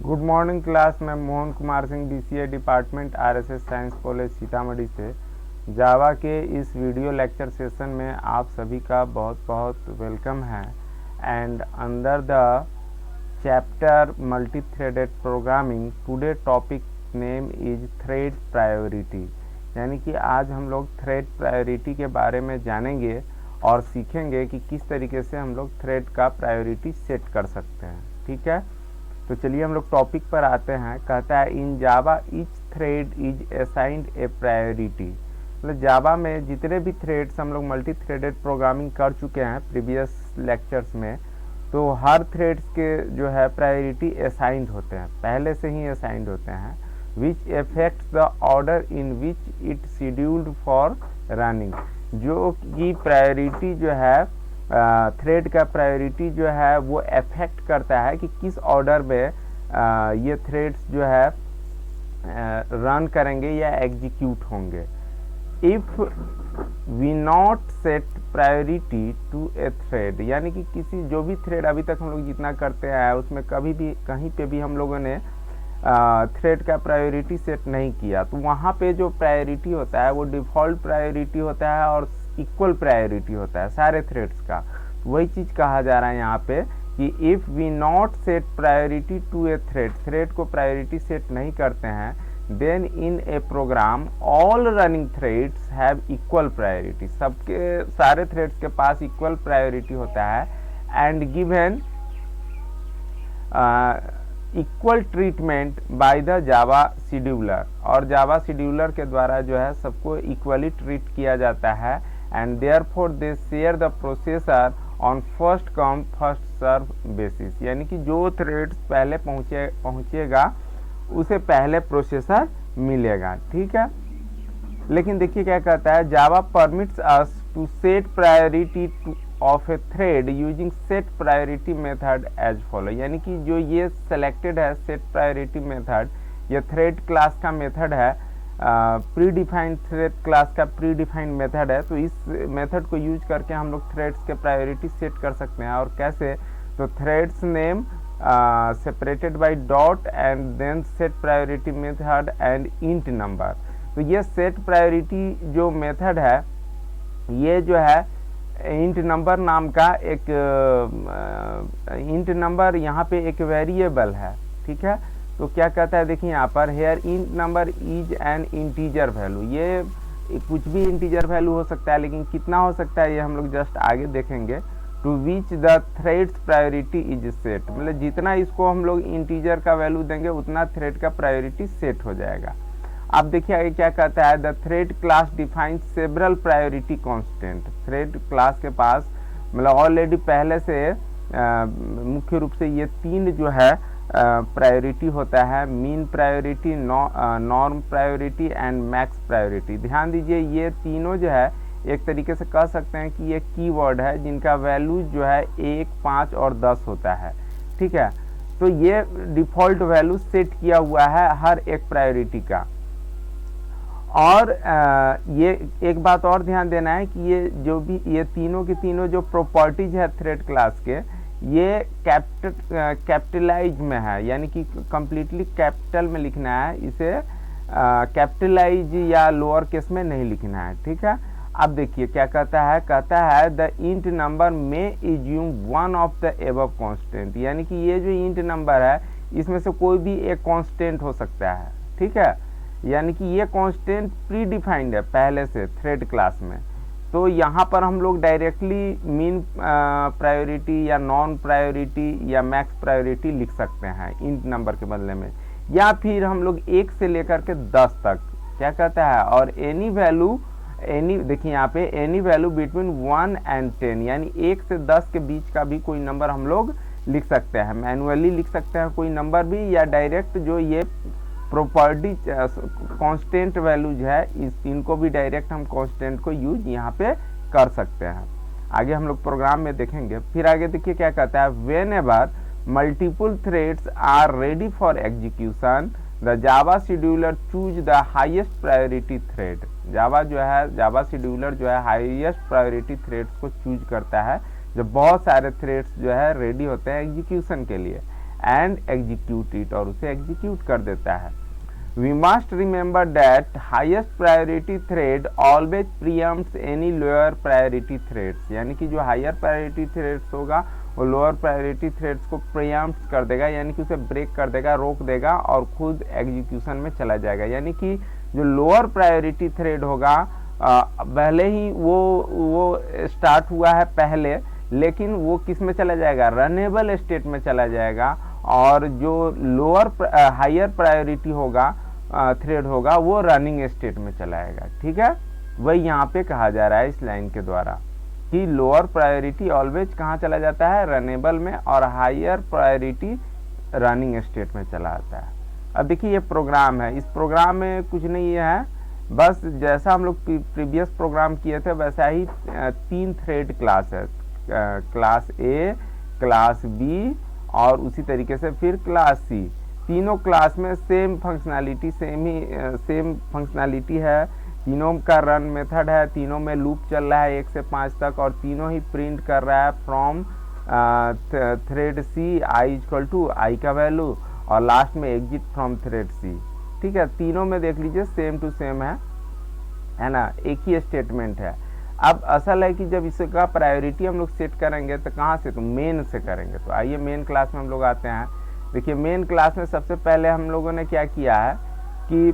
Good morning class. मैं Mohan Kumar Singh, BCA department, RSS science college Sitamarhi से Java के इस वीडियो लेक्चर सेशन में आप सभी का बहुत बहुत वेलकम है। And under the chapter multi threaded programming, today topic name is thread priority. यानी कि आज हम लोग थ्रेड प्रायोरिटी के बारे में जानेंगे और सीखेंगे कि किस तरीके से हम लोग थ्रेड का प्रायोरिटी सेट कर सकते हैं। ठीक है, तो चलिए हम लोग टॉपिक पर आते हैं। कहता है in Java each thread is assigned a priority. मतलब जावा में जितने भी थ्रेड्स हम लोग मल्टी थ्रेडेड प्रोग्रामिंग कर चुके हैं प्रीवियस लेक्चर्स में, तो हर थ्रेड्स के जो है प्रायोरिटी असाइंड होते हैं, पहले से ही असाइंड होते हैं, which affects the order in which it scheduled for running. जो कि प्रायोरिटी जो है थ्रेड का प्रायोरिटी जो है वो अफेक्ट करता है कि किस ऑर्डर में ये थ्रेड्स जो है रन करेंगे या एग्जीक्यूट होंगे। If we not set priority to a thread, यानी कि किसी जो भी थ्रेड अभी तक हम लोग जितना करते हैं उसमें कभी भी कहीं पे भी हम लोगों ने थ्रेड का प्रायोरिटी सेट नहीं किया, तो वहाँ पे जो प्रायोरिटी होता है वो डिफ़ॉल्ट प्रायोरिटी होता है और इक्वल प्रायोरिटी होता है सारे थ्रेड्स का। वही चीज़ कहा जा रहा है यहाँ पे कि if we not set priority to a thread को प्रायोरिटी सेट नहीं करते हैं, then in a program all running threads have equal priority. सबके सारे थ्रेड्स के पास इक्वल प्रायोरिटी होता है and given equal treatment by the Java scheduler, और जावा शेड्यूलर के द्वारा जो है सबको इक्वली ट्रीट किया जाता है। And therefore they share the processor on first come first serve basis, यानी कि जो थ्रेड्स पहले पहुंचेगा उसे पहले प्रोसेसर मिलेगा। ठीक है, लेकिन देखिए क्या कहता है, Java permits us to set priority of a thread using set priority method as follow. यानी कि जो ये सेलेक्टेड है सेट प्रायोरिटी मेथड, ये थ्रेड क्लास का मेथड है, प्री डिफाइंड थ्रेड क्लास का प्री डिफाइंड मेथड है। तो इस मेथड को यूज करके हम लोग थ्रेड्स के प्रायोरिटी सेट कर सकते हैं। और कैसे, तो threads name separated by dot and then set priority method and int number. तो ये सेट प्रायोरिटी जो मेथड है ये जो है इंट नंबर नाम का एक इंट नंबर यहाँ पे एक वेरिएबल है। ठीक है, तो क्या कहता है देखिए यहाँ पर, here int number is an integer value. ये कुछ भी इंटीजर वैल्यू हो सकता है, लेकिन कितना हो सकता है ये हम लोग जस्ट आगे देखेंगे। To which the threads priority is set, मतलब जितना इसको हम लोग इंटीजर का वैल्यू देंगे उतना थ्रेड का प्रायोरिटी सेट हो जाएगा। अब देखिए आगे क्या कहता है, the thread class defines several priority constant. Thread class के पास मतलब ऑलरेडी पहले से मुख्य रूप से ये तीन जो है प्रायोरिटी होता है, mean priority, norm priority and max priority. ध्यान दीजिए ये तीनों जो है एक तरीके से कह सकते हैं कि ये कीवर्ड है जिनका वैल्यू जो है 1, 5 और 10 होता है। ठीक है, तो ये डिफ़ॉल्ट वैल्यू सेट किया हुआ है हर एक प्रायोरिटी का। और ये एक बात और ध्यान देना है कि ये जो भी ये तीनों के तीनों जो प्रॉपर्टीज है थ्रेड क्लास के, ये कैपिटलाइज में है, यानी कि कंप्लीटली कैपिटल में लिखना है, इसे कैपिटलाइज या लोअर केस में नहीं लिखना है। ठीक है, अब देखिए क्या कहता है द इंट नंबर में assume one of the above constant. यानी कि ये जो इंट नंबर है इसमें से कोई भी एक कांस्टेंट हो सकता है। ठीक है, यानी कि ये कांस्टेंट प्री डिफाइंड है पहले से थ्रेड क्लास में, तो यहाँ पर हम लोग डायरेक्टली मीन प्रायोरिटी या नॉन प्रायोरिटी या मैक्स प्रायोरिटी लिख सकते हैं इंट नंबर के बदले में, या फिर हम लोग 1 से लेकर के 10 तक क्या कहता है, और एनी वैल्यू, एनी देखिए यहाँ पे एनी वैल्यू बिटवीन 1 एंड 10, यानी 1 से 10 के बीच का भी कोई नंबर हम लोग लिख सकते हैं, मैनुअली लिख सकते हैं कोई नंबर भी, या डायरेक्ट जो ये प्रॉपर्टी कांस्टेंट वैल्यूज है इनको भी डायरेक्ट हम कांस्टेंट को यूज यहाँ पे कर सकते हैं। आगे हम लोग प्रोग्राम में देखेंगे। फिर आगे देखिए क्या कहता है, whenever multiple threads are ready for execution the Java scheduler choose the highest priority thread. Java scheduler जो है हाईएस्ट प्रायोरिटी थ्रेड्स को चूज करता है जब बहुत सारे थ्रेड्स जो है रेडी होते हैं एग्जीक्यूशन के लिए। एंड एग्जीक्यूट इट, और उसे एग्जीक्यूट कर देता है। We must remember that highest priority thread always preempts any lower priority threads, यानी कि जो higher priority threads होगा वो lower priority threads को preempt कर देगा, यानी कि उसे ब्रेक कर देगा, रोक देगा और खुद एग्जीक्यूशन में चला जाएगा। यानी कि जो lower priority thread होगा भले ही वो स्टार्ट हुआ है पहले, लेकिन वो किस में चला जाएगा, रनेबल स्टेट में चला जाएगा, और जो लोअर हायर प्रायोरिटी होगा थ्रेड होगा वो रनिंग स्टेट में चलाएगा। ठीक है, वही यहाँ पे कहा जा रहा है इस लाइन के द्वारा कि लोअर प्रायोरिटी ऑलवेज कहाँ चला जाता है, रनेबल में, और हायर प्रायोरिटी रनिंग स्टेट में चला आता है। अब देखिए ये प्रोग्राम है, इस प्रोग्राम में कुछ नहीं है, बस जैसा हम लोग प्रीवियस प्रोग्राम किए थे वैसा ही 3 थ्रेड क्लास है, क्लास ए, क्लास बी और उसी तरीके से फिर क्लास सी। तीनों क्लास में सेम फंक्शनैलिटी है, तीनों का रन मेथड है, तीनों में लूप चल रहा है 1 से 5 तक, और तीनों ही प्रिंट कर रहा है from thread C I equal to I का वैल्यू, और लास्ट में एग्जिट फ्रॉम थ्रेड सी। ठीक है, तीनों में देख लीजिए सेम टू सेम है ना, एक ही स्टेटमेंट है। अब असल है कि जब इसका प्रायोरिटी हम लोग सेट करेंगे तो कहाँ से, तो मेन से करेंगे। तो आइए मेन क्लास में हम लोग आते हैं। देखिए मेन क्लास में सबसे पहले हम लोगों ने क्या किया है कि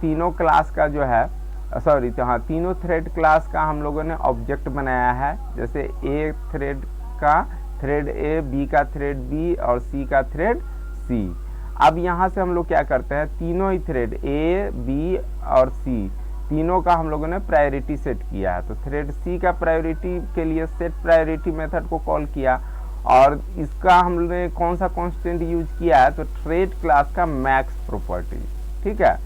तीनों क्लास का जो है तीनों थ्रेड क्लास का हम लोगों ने ऑब्जेक्ट बनाया है। जैसे ए थ्रेड का थ्रेड ए, बी का थ्रेड बी और सी का थ्रेड सी। अब यहाँ से हम लोग क्या करते हैं, तीनों ही थ्रेड ए, बी और सी तीनों का हम लोगों ने प्रायोरिटी सेट किया है। तो थ्रेड सी का प्रायोरिटी के लिए सेट प्रायोरिटी मेथड को कॉल किया, और इसका हमने कौन सा कांस्टेंट यूज किया है, तो थ्रेड क्लास का मैक्स प्रॉपर्टी। ठीक है,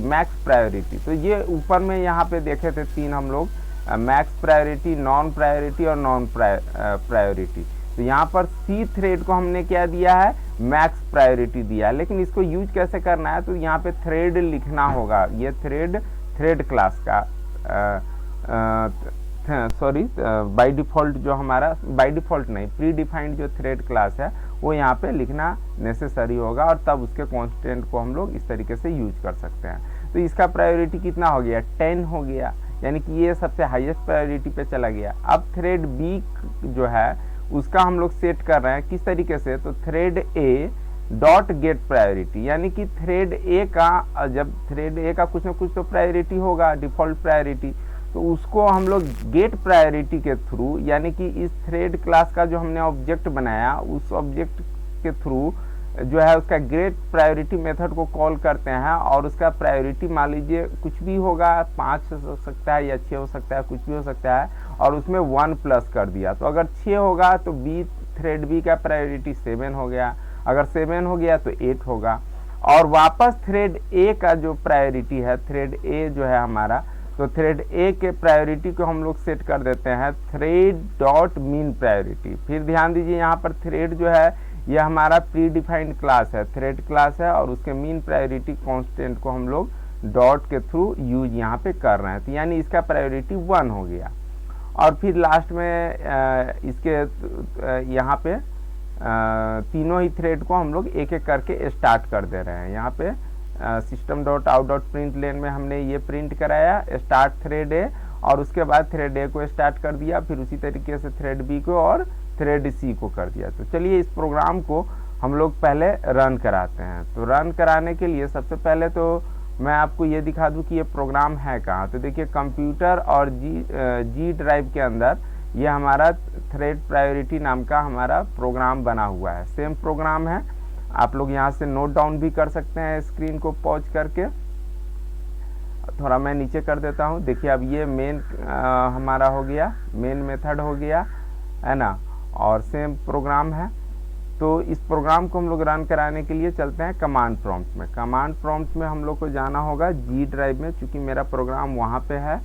मैक्स प्रायोरिटी। तो ये ऊपर में यहाँ पे देखे थे 3 हम लोग, मैक्स प्रायोरिटी, नॉन प्रायोरिटी और नॉन प्रायोरिटी। तो यहाँ पर सी थ्रेड को हमने क्या दिया है, मैक्स प्रायोरिटी दिया है। लेकिन इसको यूज कैसे करना है, तो यहाँ पे थ्रेड लिखना होगा। ये थ्रेड क्लास का बाय डिफ़ॉल्ट जो हमारा, बाय डिफ़ॉल्ट नहीं, प्री डिफाइंड जो थ्रेड क्लास है वो यहाँ पे लिखना नेसेसरी होगा, और तब उसके कांस्टेंट को हम लोग इस तरीके से यूज कर सकते हैं। तो इसका प्रायोरिटी कितना हो गया, 10 हो गया, यानी कि ये सबसे हाईएस्ट प्रायोरिटी पे चला गया। अब थ्रेड बी जो है उसका हम लोग सेट कर रहे हैं किस तरीके से, तो थ्रेड ए डॉट गेट प्रायोरिटी, यानी कि थ्रेड ए का, जब थ्रेड ए का कुछ ना कुछ तो प्रायोरिटी होगा, डिफ़ॉल्ट प्रायोरिटी, तो उसको हम लोग गेट प्रायोरिटी के थ्रू, यानी कि इस थ्रेड क्लास का जो हमने ऑब्जेक्ट बनाया उस ऑब्जेक्ट के थ्रू जो है उसका गेट प्रायोरिटी मेथड को कॉल करते हैं, और उसका प्रायोरिटी मान लीजिए कुछ भी होगा, 5 हो सकता है या 6 हो सकता है, कुछ भी हो सकता है, और उसमें 1 प्लस कर दिया। तो अगर 6 होगा तो बी थ्रेड बी का प्रायोरिटी 7 हो गया, अगर 7 हो गया तो 8 होगा। और वापस थ्रेड ए का जो प्रायोरिटी है, थ्रेड ए जो है हमारा, तो थ्रेड ए के प्रायोरिटी को हम लोग सेट कर देते हैं थ्रेड डॉट मीन प्रायोरिटी। फिर ध्यान दीजिए यहाँ पर थ्रेड जो है यह हमारा प्री डिफाइंड क्लास है, थ्रेड क्लास है, और उसके मीन प्रायोरिटी कांस्टेंट को हम लोग डॉट के थ्रू यूज यहाँ पे कर रहे हैं। तो यानी इसका प्रायोरिटी 1 हो गया। और फिर लास्ट में इसके यहाँ पे तीनों ही थ्रेड को हम लोग एक एक करके स्टार्ट कर दे रहे हैं। यहाँ पे system dot out dot println में हमने ये प्रिंट कराया स्टार्ट थ्रेड ए, और उसके बाद थ्रेड ए को स्टार्ट कर दिया, फिर उसी तरीके से थ्रेड बी को और थ्रेड सी को कर दिया। तो चलिए इस प्रोग्राम को हम लोग पहले रन कराते हैं। तो रन कराने के लिए सबसे पहले तो मैं आपको ये दिखा दूं कि ये प्रोग्राम है कहाँ। तो देखिए कंप्यूटर और जी ड्राइव के अंदर ये हमारा थ्रेड प्रायोरिटी नाम का हमारा प्रोग्राम बना हुआ है। सेम प्रोग्राम है, आप लोग यहाँ से नोट डाउन भी कर सकते हैं स्क्रीन को पॉज करके। थोड़ा मैं नीचे कर देता हूँ। देखिए अब ये मेन हमारा हो गया, मेन मेथड हो गया, है ना, और सेम प्रोग्राम है। तो इस प्रोग्राम को हम लोग रन कराने के लिए चलते हैं कमांड प्रॉम्प्ट में। कमांड प्रॉम्प्ट में हम लोग को जाना होगा जी ड्राइव में, चूँकि मेरा प्रोग्राम वहाँ पे है।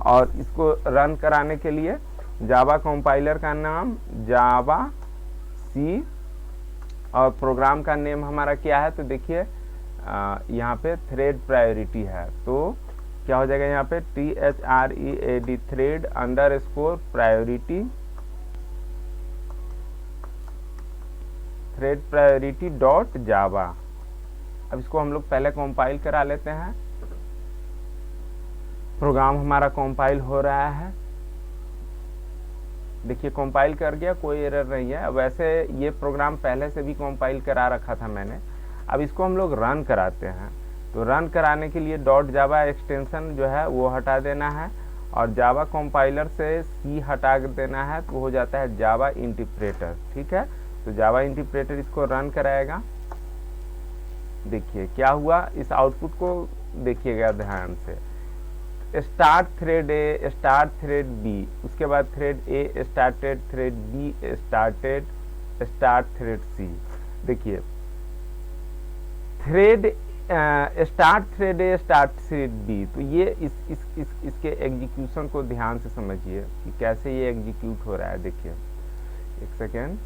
और इसको रन कराने के लिए जावा कंपाइलर का नाम जावा सी, और प्रोग्राम का नेम हमारा क्या है, तो देखिए यहाँ पे थ्रेड प्रायोरिटी है। तो क्या हो जाएगा यहाँ पे THREAD thread underscore priority thread priority dot जावा। अब इसको हम लोग पहले कंपाइल करा लेते हैं। प्रोग्राम हमारा कंपाइल हो रहा है, देखिए कंपाइल कर गया, कोई एरर नहीं है। अब वैसे ये प्रोग्राम पहले से भी कंपाइल करा रखा था मैंने। अब इसको हम लोग रन कराते हैं। तो रन कराने के लिए डॉट जावा एक्सटेंशन जो है वो हटा देना है और जावा कंपाइलर से सी हटा देना है, तो हो जाता है जावा इंटरप्रेटर। ठीक है, तो जावा इंटरप्रेटर इसको रन कराएगा। देखिए क्या हुआ, इस आउटपुट को देखिएगा ध्यान से। Start thread A, start thread B, उसके बाद thread A started, thread B started, start thread C. देखिए thread start thread A start thread B, तो ये इसके एग्जीक्यूशन को ध्यान से समझिए कि कैसे ये एग्जीक्यूट हो रहा है। देखिए एक सेकेंड,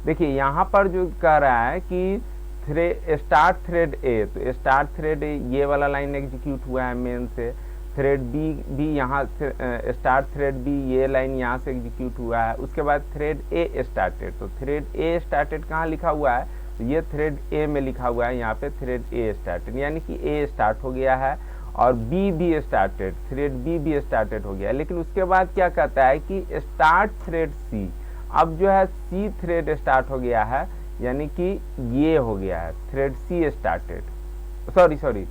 देखिए यहाँ पर जो कह रहा है कि स्टार्ट थ्रेड ए, तो स्टार्ट थ्रेड ए ये वाला लाइन एग्जीक्यूट हुआ है मेन से। थ्रेड बी भी यहाँ से स्टार्ट थ्रेड बी ये लाइन यहाँ से एग्जीक्यूट हुआ है। उसके बाद थ्रेड ए स्टार्टेड, तो थ्रेड ए स्टार्टेड कहाँ लिखा हुआ है, तो ये थ्रेड ए में लिखा हुआ है यहाँ पे थ्रेड ए स्टार्टेड, यानी कि ए स्टार्ट हो गया है और बी भी स्टार्टेड, थ्रेड बी भी स्टार्टेड हो गया। लेकिन उसके बाद क्या कहता है कि स्टार्ट थ्रेड सी, अब जो है सी थ्रेड स्टार्ट हो गया है, यानी कि ये हो गया है थ्रेड सी स्टार्टेड, सॉरी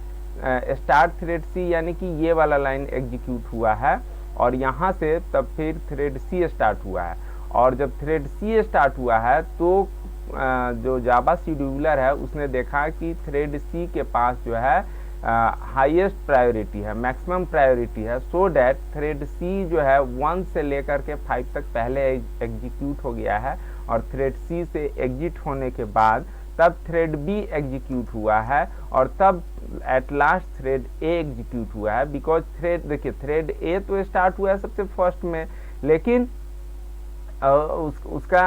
स्टार्ट थ्रेड सी, यानी कि ये वाला लाइन एग्जीक्यूट हुआ है और यहाँ से तब फिर थ्रेड सी स्टार्ट हुआ है। और जब थ्रेड सी स्टार्ट हुआ है तो जो जावा शेड्यूलर है उसने देखा कि थ्रेड सी के पास जो है हाईएस्ट प्रायोरिटी है, मैक्सिमम प्रायोरिटी है, सो डैट थ्रेड सी जो है 1 से लेकर के 5 तक पहले एग्जीक्यूट हो गया है और थ्रेड सी से एग्जिट होने के बाद तब थ्रेड बी एग्जीक्यूट हुआ है और तब at last thread A execute हुआ है। बिकॉज थ्रेड, देखिए थ्रेड ए तो स्टार्ट हुआ है सबसे फर्स्ट में, लेकिन उसका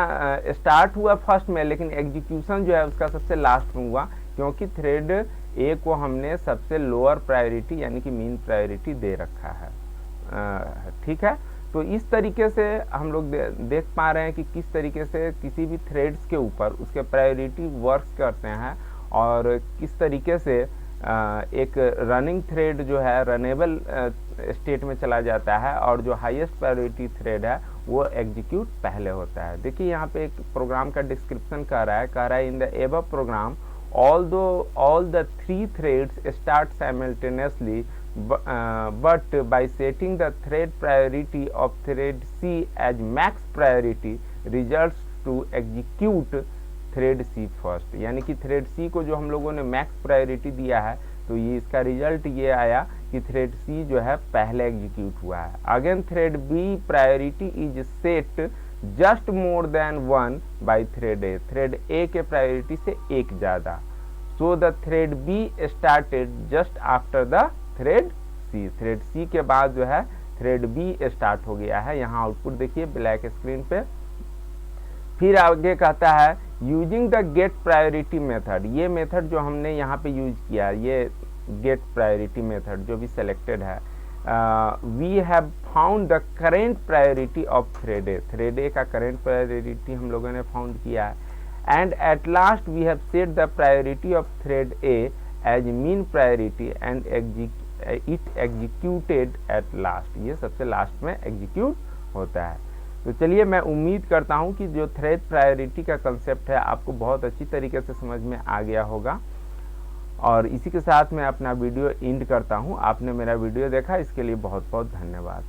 स्टार्ट हुआ फर्स्ट में, लेकिन एग्जीक्यूशन जो है उसका सबसे लास्ट में हुआ, क्योंकि थ्रेड ए को हमने सबसे लोअर प्रायोरिटी यानी कि मीन प्रायोरिटी दे रखा है। ठीक है, तो इस तरीके से हम लोग देख पा रहे हैं कि किस तरीके से किसी भी थ्रेड्स के ऊपर उसके प्रायोरिटी वर्क्स करते हैं और किस तरीके से एक रनिंग थ्रेड जो है रनेबल स्टेट में चला जाता है और जो हाईएस्ट प्रायोरिटी थ्रेड है वो एग्जीक्यूट पहले होता है। देखिए यहाँ पे एक प्रोग्राम का डिस्क्रिप्शन कह रहा है in the above program all the 3 threads start simultaneously, but by setting the thread priority of thread C as max priority results to execute thread C first, यानी कि थ्रेड C को जो हम लोगों ने मैक्स प्रायोरिटी दिया है तो ये इसका रिजल्ट ये आया कि थ्रेड C जो है पहले एग्जीक्यूट हुआ है। Again thread B priority is set just more than 1 by thread A, thread A के प्रायोरिटी से एक ज़्यादा। So the thread B started just after the thread C, thread C के बाद जो है थ्रेड बी स्टार्ट हो गया है। यहाँ आउटपुट देखिए ब्लैक स्क्रीन पे। फिर आगे कहता है using the get priority method, ये मेथड जो हमने यहाँ पे यूज किया, ये गेट प्रायोरिटी मेथड जो भी सेलेक्टेड है, we have found the current priority of thread A, thread A का करेंट प्रायोरिटी हम लोगों ने फाउंड किया है। And at last we have set the priority of thread A as min priority and it executed at last, ये सबसे last में execute होता है। तो चलिए मैं उम्मीद करता हूँ कि जो थ्रेड प्रायोरिटी का कंसेप्ट है आपको बहुत अच्छी तरीके से समझ में आ गया होगा और इसी के साथ मैं अपना वीडियो एंड करता हूँ। आपने मेरा वीडियो देखा इसके लिए बहुत बहुत धन्यवाद।